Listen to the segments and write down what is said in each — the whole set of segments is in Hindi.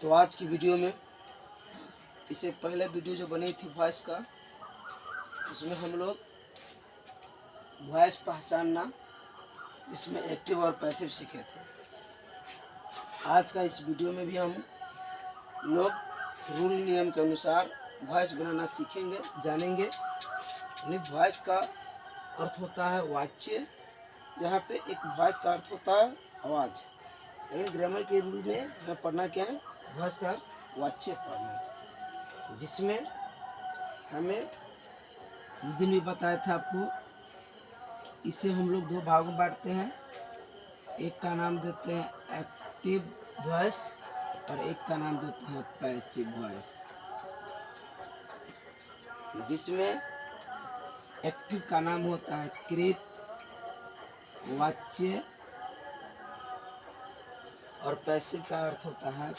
तो आज की वीडियो में इससे पहले वीडियो जो बनी थी वॉइस का, उसमें हम लोग वॉइस पहचानना जिसमें एक्टिव और पैसिव सीखे थे। आज का इस वीडियो में भी हम लोग रूल नियम के अनुसार वॉइस बनाना सीखेंगे, जानेंगे। वॉइस का अर्थ होता है वाच्य, जहाँ पे एक वॉइस का अर्थ होता है आवाज़। लेकिन ग्रामर के रूल में हमें पढ़ना क्या है, वॉइस का अर्थ वाच्य पढ़ना है, जिसमें हमें उस दिन भी बताया था आपको। इसे हम लोग दो भागों में बांटते हैं। एक का नाम देते हैं एक्टिव वॉइस और एक का नाम देते हैं पैसिव वॉइस। जिसमें एक्टिव का नाम होता है कृत, वाच्य, और पैसिव का अर्थ होता है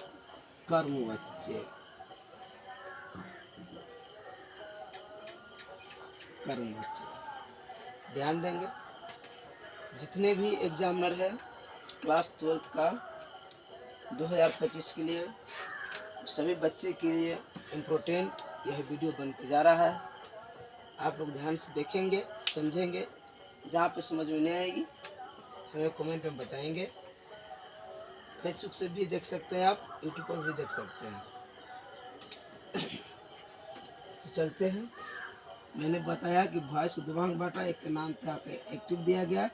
कर्मवाच्य। कर्मवाच्य ध्यान देंगे। जितने भी एग्जामिनर है क्लास 12th का 2025 के लिए, सभी बच्चे के लिए इम्पोर्टेंट यह वीडियो बनते जा रहा है। आप लोग ध्यान से देखेंगे, समझेंगे। जहाँ पे समझ में नहीं आएगी हमें कमेंट में बताएंगे। फेसबुक से भी देख सकते हैं आप, यूट्यूब पर भी देख सकते हैं। तो चलते हैं। मैंने बताया कि वॉइस को दो भाग में बांटा। एक का नाम था एक्टिव दिया गया,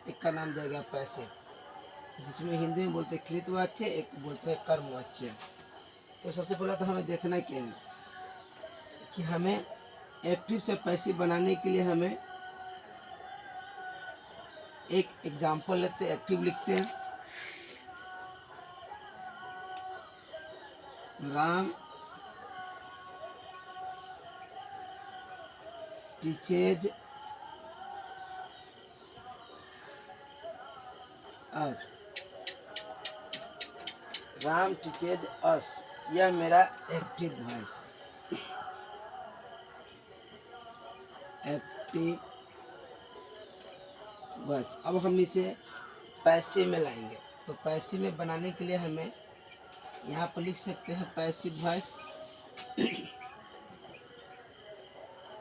एक का नाम दिया गया पैसिव, जिसमें हिंदी में बोलते हैं कृतवाच्य, एक बोलते हैं कर्मवाच्य। तो सबसे पहले तो हमें देखना क्या है कि हमें एक्टिव से पैसिव बनाने के लिए हमें एक एग्जाम्पल लेते हैं, एक्टिव लिखते हैं। राम टीचेज अस। राम टीचेज अस, यह मेरा एक्टिव वॉइस। Active voice. अब हम इसे पैसिव में लाएंगे। तो पैसिव में बनाने के लिए हमें यहाँ पर लिख सकते हैं पैसिव वॉइस।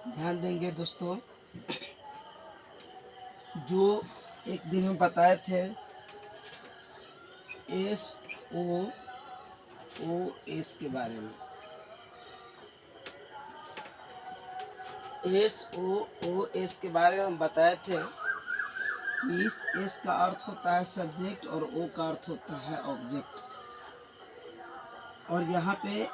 ध्यान देंगे दोस्तों, जो एक दिन हम बताए थे SOOS के बारे में। SOOS के बारे में हम बताए थे कि इस S का अर्थ होता है सब्जेक्ट और O का अर्थ होता है ऑब्जेक्ट। और यहाँ पे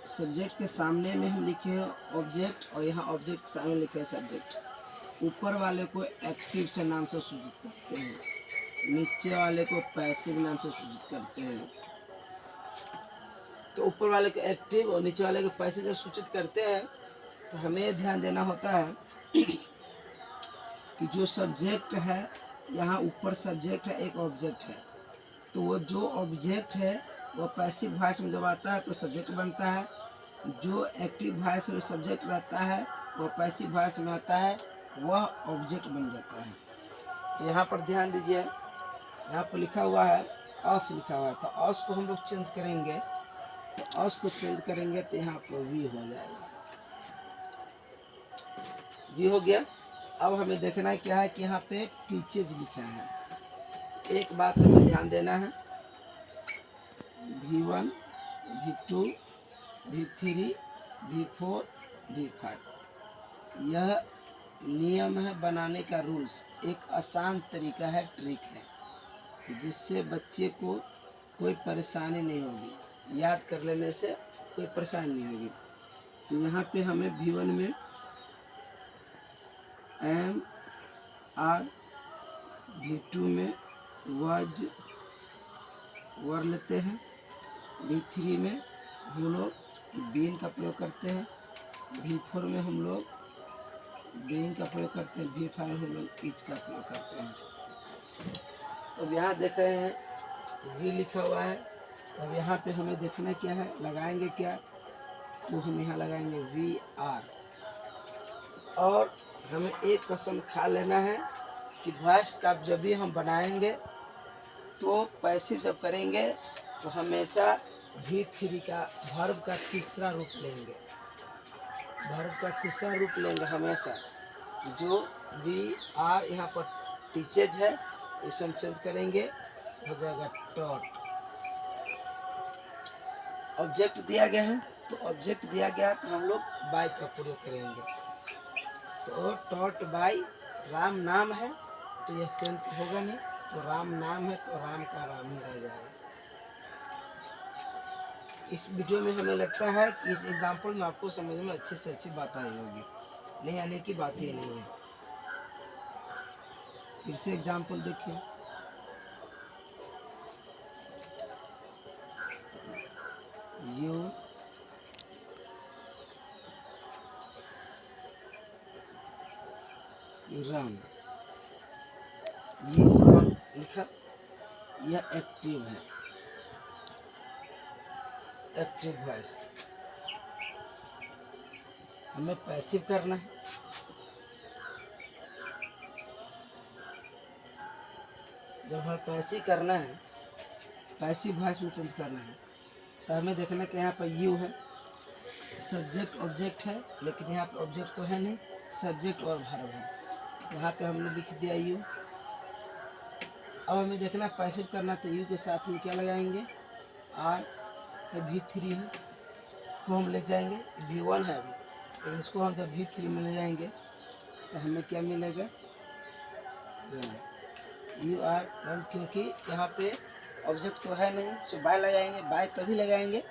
सब्जेक्ट के सामने में हम लिखे हैं ऑब्जेक्ट, और यहाँ ऑब्जेक्ट के सामने लिखे हैं सब्जेक्ट। ऊपर वाले को एक्टिव से नाम से सूचित करते हैं, नीचे वाले को पैसिव नाम से सूचित करते हैं। तो ऊपर वाले को एक्टिव और नीचे वाले को पैसिव जब सूचित करते हैं तो हमें ध्यान देना होता है कि जो सब्जेक्ट है, यहाँ ऊपर सब्जेक्ट है, एक ऑब्जेक्ट है। तो वो जो ऑब्जेक्ट है वो पैसिव वॉइस में जब आता है तो सब्जेक्ट बनता है। जो एक्टिव वॉइस में सब्जेक्ट रहता है वो पैसिव वॉइस में आता है, वह ऑब्जेक्ट बन जाता है। तो यहाँ पर ध्यान दीजिए, यहाँ पर लिखा हुआ है अस लिखा हुआ है। तो अस को हम लोग चेंज करेंगे। तो अस को चेंज करेंगे तो यहाँ पर वी हो जाएगा। वी हो गया। अब हमें देखना है क्या है कि यहाँ पे टीचेज लिखा है। तो एक बात हमें ध्यान देना है, V1, V2, V3, V4, V5 यह नियम है बनाने का, रूल्स। एक आसान तरीका है, ट्रिक है, जिससे बच्चे को कोई परेशानी नहीं होगी, याद कर लेने से कोई परेशानी नहीं होगी। तो यहाँ पे हमें V1 में एम आर, V2 में वज वर लेते हैं, V3 में हम लोग बीन का प्रयोग करते हैं, V4 में हम लोग बीन का प्रयोग करते हैं, V5 में हम लोग इच का प्रयोग करते हैं। तो अब यहाँ देख रहे हैं V लिखा हुआ है। तो अब यहाँ पे हमें देखना क्या है, लगाएंगे क्या, तो हम यहाँ लगाएंगे VR। और हमें एक कसम खा लेना है कि वॉइस का जब भी हम बनाएंगे तो पैसिव जब करेंगे तो हमेशा V3 का वर्ब का तीसरा रूप लेंगे। वर्ब का तीसरा रूप लेंगे हमेशा। जो वी आर यहाँ पर टीचेज है, इसे हम चेंज करेंगे, हो जाएगा टॉट। ऑब्जेक्ट दिया गया है, तो ऑब्जेक्ट दिया गया तो हम लोग बाय का प्रयोग करेंगे। तो टॉट बाय, राम नाम है तो यह चेंज होगा नहीं, तो राम नाम है तो राम का राम ही रह जाएगा। इस वीडियो में हमें लगता है कि इस एग्जाम्पल में आपको समझ में अच्छी से अच्छी बात आई होगी, नहीं आने की बात ही नहीं है। फिर से एग्जाम्पल देखिए। यू रन, ये रन लिखा, यह एक्टिव है, एक्टिव वॉइस। हमें पैसिव करना है, जब हमें पैसिव करना है, पैसिव वॉइस में चेंज करना है, तो हमें देखना कि यहाँ पर यू है, सब्जेक्ट ऑब्जेक्ट है, लेकिन यहाँ पे ऑब्जेक्ट तो है नहीं, सब्जेक्ट और वर्ब है। यहाँ पे हमने लिख दिया यू। अब हमें देखना पैसिव करना, तो यू के साथ में क्या लगाएंगे, आर V3 है को हम ले जाएंगे, V1 है अभी, लेकिन इसको हम जब V3 में ले जाएंगे तो हमें क्या मिलेगा, यू आर रन, क्योंकि यहाँ पे ऑब्जेक्ट तो है नहीं, सो बाय लगाएंगे। बाय तभी लगाएंगे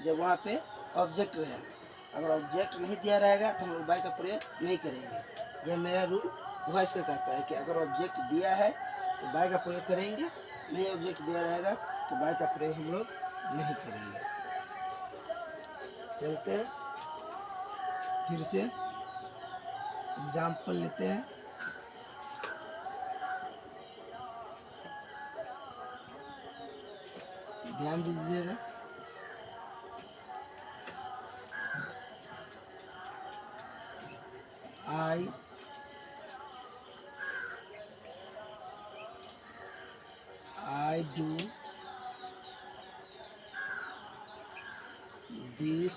जब वहाँ पे ऑब्जेक्ट रहेगा। अगर ऑब्जेक्ट नहीं दिया रहेगा तो हम लोग बाय का प्रयोग नहीं करेंगे। यह मेरा रूल वॉइस का कहता है कि अगर ऑब्जेक्ट दिया है तो बाय का प्रयोग करेंगे, नहीं ऑब्जेक्ट दिया रहेगा तो बाय का प्रयोग हम लोग नहीं करेंगे। चलते हैं, फिर से एग्जाम्पल लेते हैं। ध्यान दीजिएगा। I do this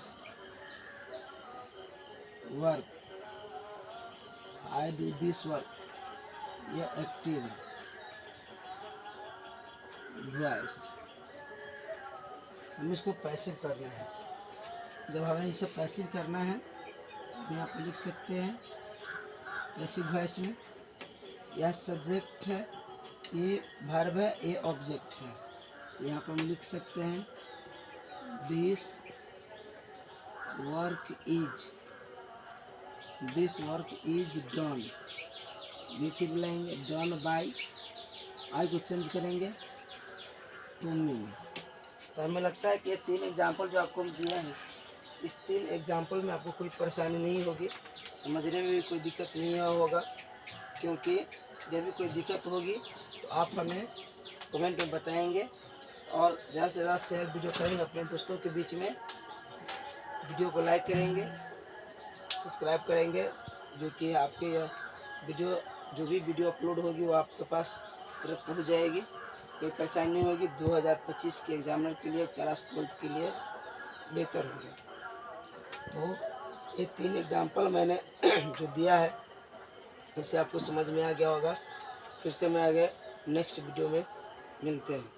work, I do this work, यह एक्टिव है, वॉइस। हमें इसको पैसिव करना है। जब हमें इसे पैसिव करना है, हम यहाँ पर लिख सकते हैं पैसिव वॉइस में, यह सब्जेक्ट है, ये वर्ब है, ये ऑब्जेक्ट है। यहाँ पर हम लिख सकते हैं this work is done, V3 लाएंगे, डन बाय, आई को चेंज करेंगे टू मी। तो हमें लगता है कि ये 3 एग्जाम्पल जो आपको दिए हैं, इस 3 एग्जाम्पल में आपको कोई परेशानी नहीं होगी, समझने में भी कोई दिक्कत नहीं होगा। क्योंकि जब भी कोई दिक्कत होगी तो आप हमें कमेंट में बताएंगे, और ज़्यादा से ज़्यादा शेयर वीडियो करेंगे अपने दोस्तों के बीच में। वीडियो को लाइक करेंगे, सब्सक्राइब करेंगे, जो कि आपके यह वीडियो, जो भी वीडियो अपलोड होगी वो आपके पास तुरंत पहुँच जाएगी, कोई परेशानी नहीं होगी। 2025 के एग्जामिनर के लिए, क्लास 12 के लिए बेहतर होगा। तो ये 3 एग्जाम्पल मैंने जो दिया है, उससे आपको समझ में आ गया होगा। फिर से मैं आगे नेक्स्ट वीडियो में मिलते हैं।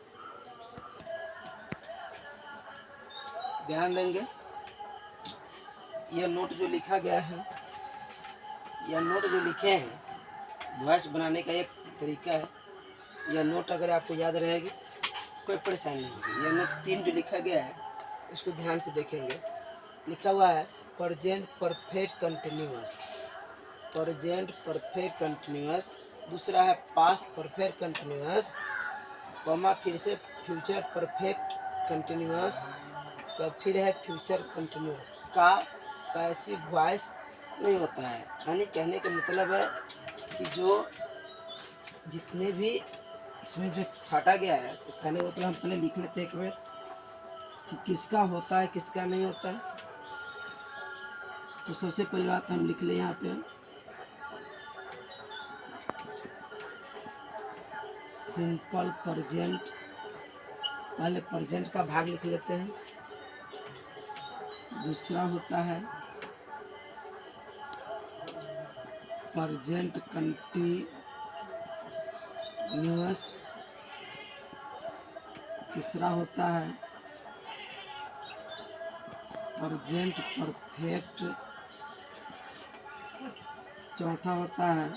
ध्यान देंगे, यह नोट जो लिखा गया है, यह नोट जो लिखे हैं, वॉइस बनाने का एक तरीका है। यह नोट अगर आपको याद रहेगी, कोई परेशानी नहीं होगी। यह नोट 3 जो लिखा गया है, इसको ध्यान से देखेंगे। लिखा हुआ है present perfect continuous, present perfect continuous. दूसरा है पास्ट परफेक्ट कंटिन्यूअस, कॉमा, फिर से फ्यूचर परफेक्ट कंटिन्यूअस, उसके बाद फिर है फ्यूचर कंटिन्यूअस। का पैसिव वॉइस नहीं होता है। यानी कहने का मतलब है कि जो जितने भी इसमें जो छाटा गया है, तो कहने का मतलब हम पहले लिख लेते हैं एक बार कि किसका होता है किसका नहीं होता है। तो सबसे पहली बात हम लिख लें यहाँ पे सिंपल प्रेजेंट। पहले प्रेजेंट का भाग लिख लेते हैं। दूसरा होता है प्रेजेंट कंटिन्यूअस, तीसरा होता है प्रेजेंट परफेक्ट, चौथा होता है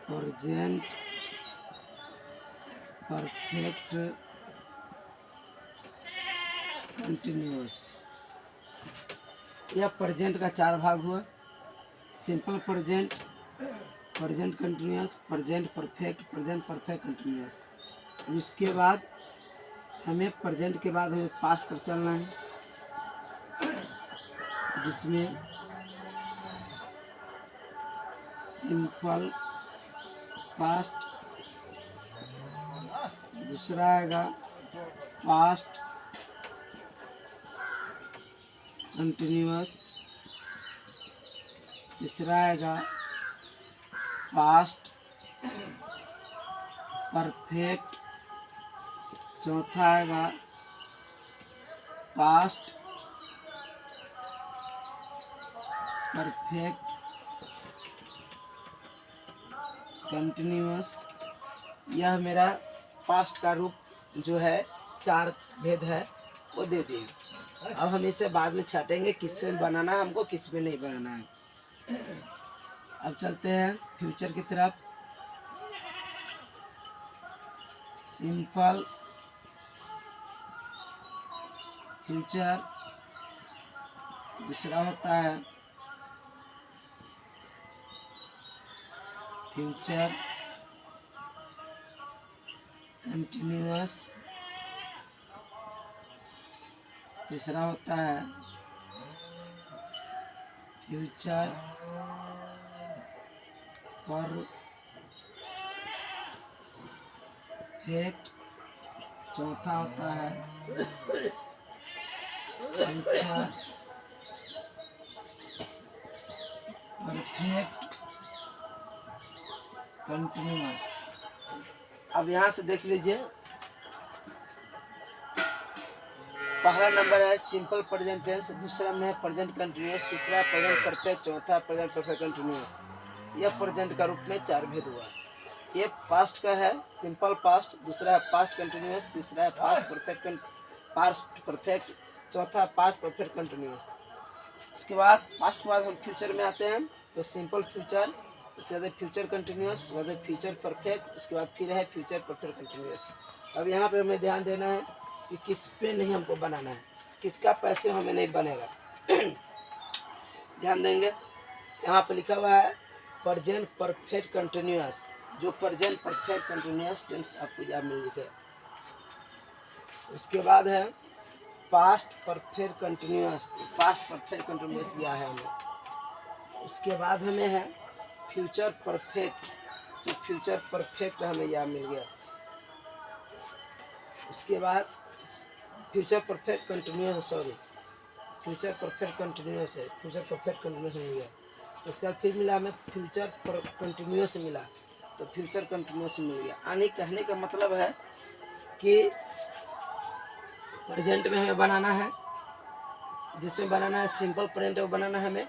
प्रेजेंट परफेक्ट कंटिन्यूअस। यह प्रेजेंट का 4 भाग हुआ, simple present, present continuous, present perfect, present perfect continuous. उसके बाद हमें प्रेजेंट के बाद हमें पास्ट पर चलना है, जिसमें सिंपल पास्ट, दूसरा आएगा पास्ट कंटिन्यूअस, तीसरा आएगा पास्ट परफेक्ट, चौथा आएगा पास्ट परफेक्ट कंटिन्यूअस। यह मेरा पास्ट का रूप जो है 4 भेद है वो दे दिए। अब हम इसे बाद में छाटेंगे किस में बनाना है हमको, किस में नहीं बनाना है। अब चलते हैं फ्यूचर की तरफ। सिंपल फ्यूचर, दूसरा होता है फ्यूचर कंटिन्यूअस, तीसरा होता है फ्यूचर परफेक्ट, चौथा होता है फ्यूचर परफेक्ट कंटिन्यूअस। अब यहाँ से देख लीजिए, पहला नंबर है सिंपल प्रेजेंट टेंस, दूसरा में है प्रेजेंट कंटिन्यूअस, तीसरा प्रेजेंट परफेक्ट, चौथा प्रेजेंट परफेक्ट कंटिन्यूअस। यह प्रेजेंट का रूप में 4 भेद हुआ। ये पास्ट का है सिंपल पास्ट, दूसरा है पास्ट कंटिन्यूअस, तीसरा है पास्ट परफेक्ट, चौथा पास्ट परफेक्ट कंटिन्यूअस। इसके बाद पास्ट के बाद हम फ्यूचर में आते हैं, तो सिंपल फ्यूचर, उसके बाद फ्यूचर कंटिन्यूअस, उसके बाद फ्यूचर परफेक्ट, उसके बाद फिर है फ्यूचर परफेक्ट कंटिन्यूअस। अब यहाँ पे हमें ध्यान देना है कि किस पे नहीं हमको बनाना है, किसका पैसे हमें नहीं बनेगा। ध्यान देंगे, यहाँ पे लिखा हुआ है प्रेजेंट परफेक्ट कंटिन्यूअस, जो प्रेजेंट परफेक्ट कंटिन्यूअस टेंस आपको याद मिल गया। उसके बाद है past perfect continuous, past perfect continuous यह है हमें। उसके बाद हमें है फ्यूचर परफेक्ट, तो फ्यूचर परफेक्ट हमें यह मिल गया। उसके बाद future perfect continuous, sorry future perfect continuous है, फ्यूचर परफेक्ट कंटिन्यूअस मिल गया। उसके बाद फिर मिला हमें फ्यूचर कंटिन्यूअस मिला, तो फ्यूचर कंटिन्यूअस मिल गया। यानी कहने का मतलब है कि प्रेजेंट में हमें बनाना है, जिसमें बनाना है सिंपल प्रेजेंट में बनाना है हमें,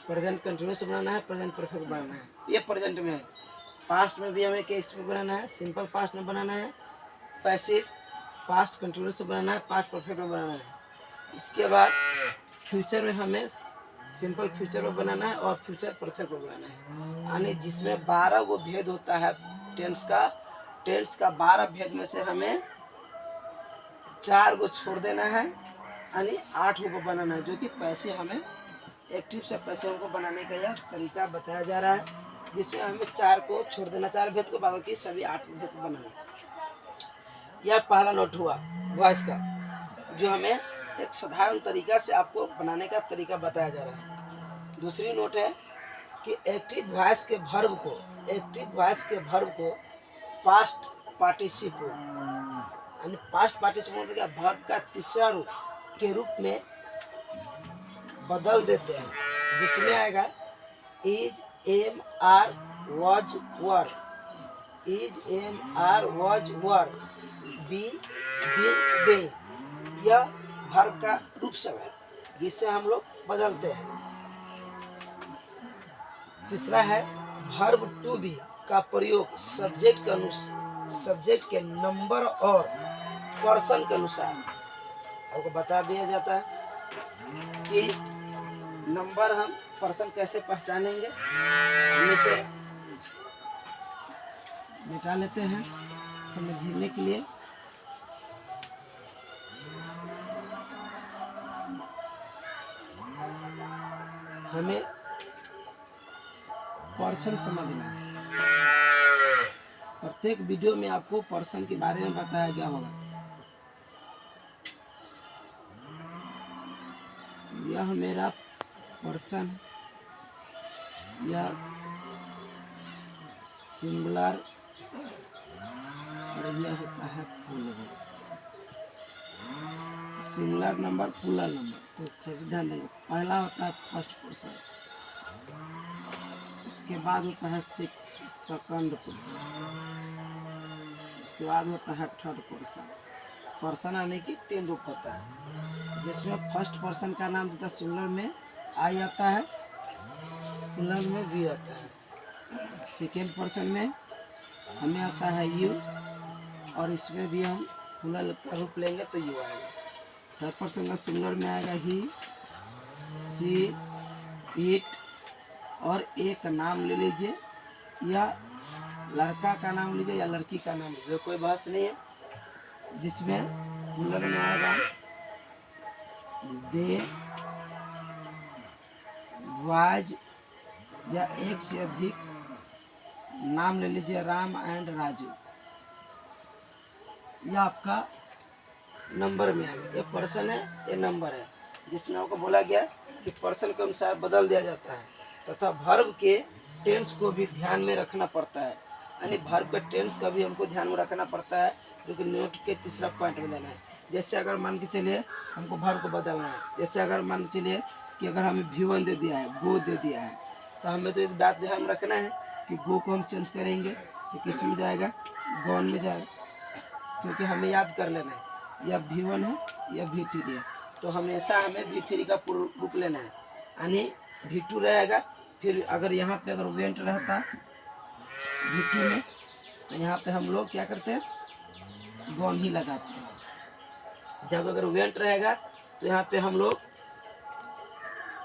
प्रेजेंट कंटिन्यूअस बनाना है, प्रेजेंट परफेक्ट बनाना है, ये प्रेजेंट में है। पास्ट में भी हमें किस में बनाना है, सिंपल पास्ट में बनाना है, पैसिव पास्ट कंटिन्यूअस बनाना है, पास्ट परफेक्ट में बनाना है। इसके बाद फ्यूचर में हमें सिंपल फ्यूचर में बनाना है और फ्यूचर परफेक्ट में बनाना है। यानी जिसमें 12 गो भेद होता है टेंस का, टेंस का 12 भेद में से हमें 4 गो छोड़ देना है, यानी 8 गो बनाना है, जो कि पैसे हमें एक्टिव से पैसे हमको बनाने का यह तरीका बताया जा रहा है, जिसमें हमें 4 को छोड़ देना, 4 भेद को बाकी सभी 8 भेद को बनाना। यह पहला नोट हुआ वॉइस का, जो हमें एक साधारण तरीका से आपको बनाने का तरीका बताया जा रहा है। दूसरी नोट है कि एक्टिव वॉइस के वर्ब को, एक्टिव वॉइस के वर्ब को पास्ट पार्टिसिपल, यानी पास्ट पार्टिसिपल मतलब क्या, वर्ब का तीसरा रूप के रूप में बदल देते हैं, जिसमें आएगा is, am, are, was, were. Is, am, are, was, were, be, been, बे, यह वर्ब का रूप सब है जिससे हम लोग बदलते हैं। तीसरा है वर्ब टू बी का प्रयोग सब्जेक्ट के नंबर और पर्सन के अनुसार आपको बता दिया जाता है कि नंबर हम पर्सन कैसे पहचानेंगे। इनमें से मिटा लेते हैं समझने के लिए। हमें पर्सन समझना है। प्रत्येक वीडियो में आपको पर्सन के बारे में बताया गया होगा। यह मेरा पर्सन, यह सिंगुलर और यह होता है plural. Singular number, plural number, तो चलिए ध्यान देंगे। पहला होता है फर्स्ट पर्सन, उसके बाद होता है सेकंड पर्सन, उसके बाद होता है थर्ड पर्सन। पर्सन आने की 3 रूप होता है, जिसमें फर्स्ट पर्सन का नाम देता है सिंगुलर में आई आता है, प्लूरल में वी आता है। सेकेंड पर्सन में हमें आता है यू, और इसमें भी हम प्लूरल का रूप लेंगे तो यू आएगा। थर्ड पर्सन का सिंगुलर में आएगा ही, सी, इट, और एक नाम ले लीजिए, या लड़का का नाम लीजिए या लड़की का नाम लीजिए, कोई बहस नहीं है। जिसमें प्लूरल में आएगा दे, वाज, या एक से अधिक नाम ले लीजिए, राम एंड राजू। यह आपका नंबर में आएगा। ये पर्सन है, ये नंबर है, जिसमें आपको बोला गया कि पर्सन के अनुसार बदल दिया जाता है तथा वर्ब के टेंस को भी ध्यान में रखना पड़ता है। यानी वर्ब के टेंस का भी हमको ध्यान में रखना पड़ता है, जो कि नोट के तीसरा पॉइंट में देना है। जैसे अगर मान के चलिए हमको वर्ब को बदलना है, जैसे अगर मान के चलिए कि अगर हमें V1 दे दिया है, गो दे दिया है, तो हमें तो इस बात ध्यान में रखना है कि गो को हम चेंज करेंगे तो किस में जाएगा, गॉन में जाएगा, क्योंकि हमें याद कर लेना है यह V1 है, यह V3 है, तो हमेशा हमें V3 का पूर्ण रूप लेना है। यानी V2 रहेगा, फिर अगर यहाँ पे अगर वेंट रहता V2 में, तो यहाँ पे हम लोग क्या करते हैं, गॉन ही लगाते हैं। जब अगर वेंट रहेगा तो यहाँ पे हम लोग,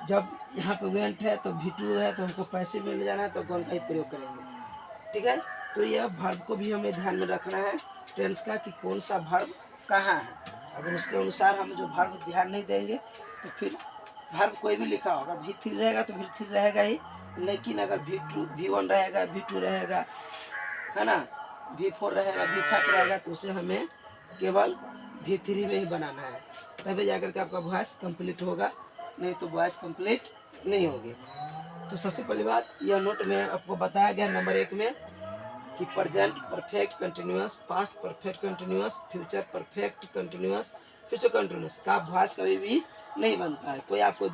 जब यहाँ पे वेंट है तो V2 है तो हमको पैसे मिल जाना है, तो गॉन का ही प्रयोग करेंगे। ठीक है, तो यह वर्ब को भी हमें ध्यान में रखना है टेंस का, कि कौन सा वर्ब कहाँ है। अगर उसके अनुसार हम जो वर्ब ध्यान नहीं देंगे तो फिर वर्ब कोई भी लिखा होगा, V3 रहेगा तो V3 रहेगा ही, लेकिन अगर V1 रहेगा, V2 रहेगा, है ना, V4 रहेगा, V5 रहेगा, तो उसे हमें केवल V3 में ही बनाना है, तभी जाकर के आपका वॉइस कंप्लीट होगा, नहीं तो वॉइस कंप्लीट नहीं होगी। तो सबसे पहली बात, यह नोट में आपको बताया गया नंबर 1 में कि present perfect continuous, past perfect continuous, future perfect continuous, future continuous का वॉइस कभी भी नहीं बनता है। कोई आपको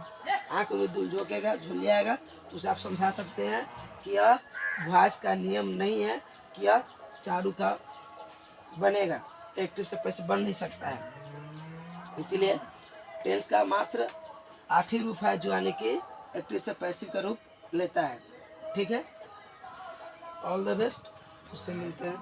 आँख में धूल झोंकेगा, झुलियाएगा, तो उसे आप समझा सकते हैं कि यह वॉइस का नियम नहीं है कि यह चालू का बनेगा, एक्टिव से पैसे बन नहीं सकता है। इसीलिए टेंस का मात्र 8 ही रूप है जो यानी कि एक्टिव से पैसिव का रूप लेता है। ठीक है, ऑल द बेस्ट, फिर से मिलते हैं।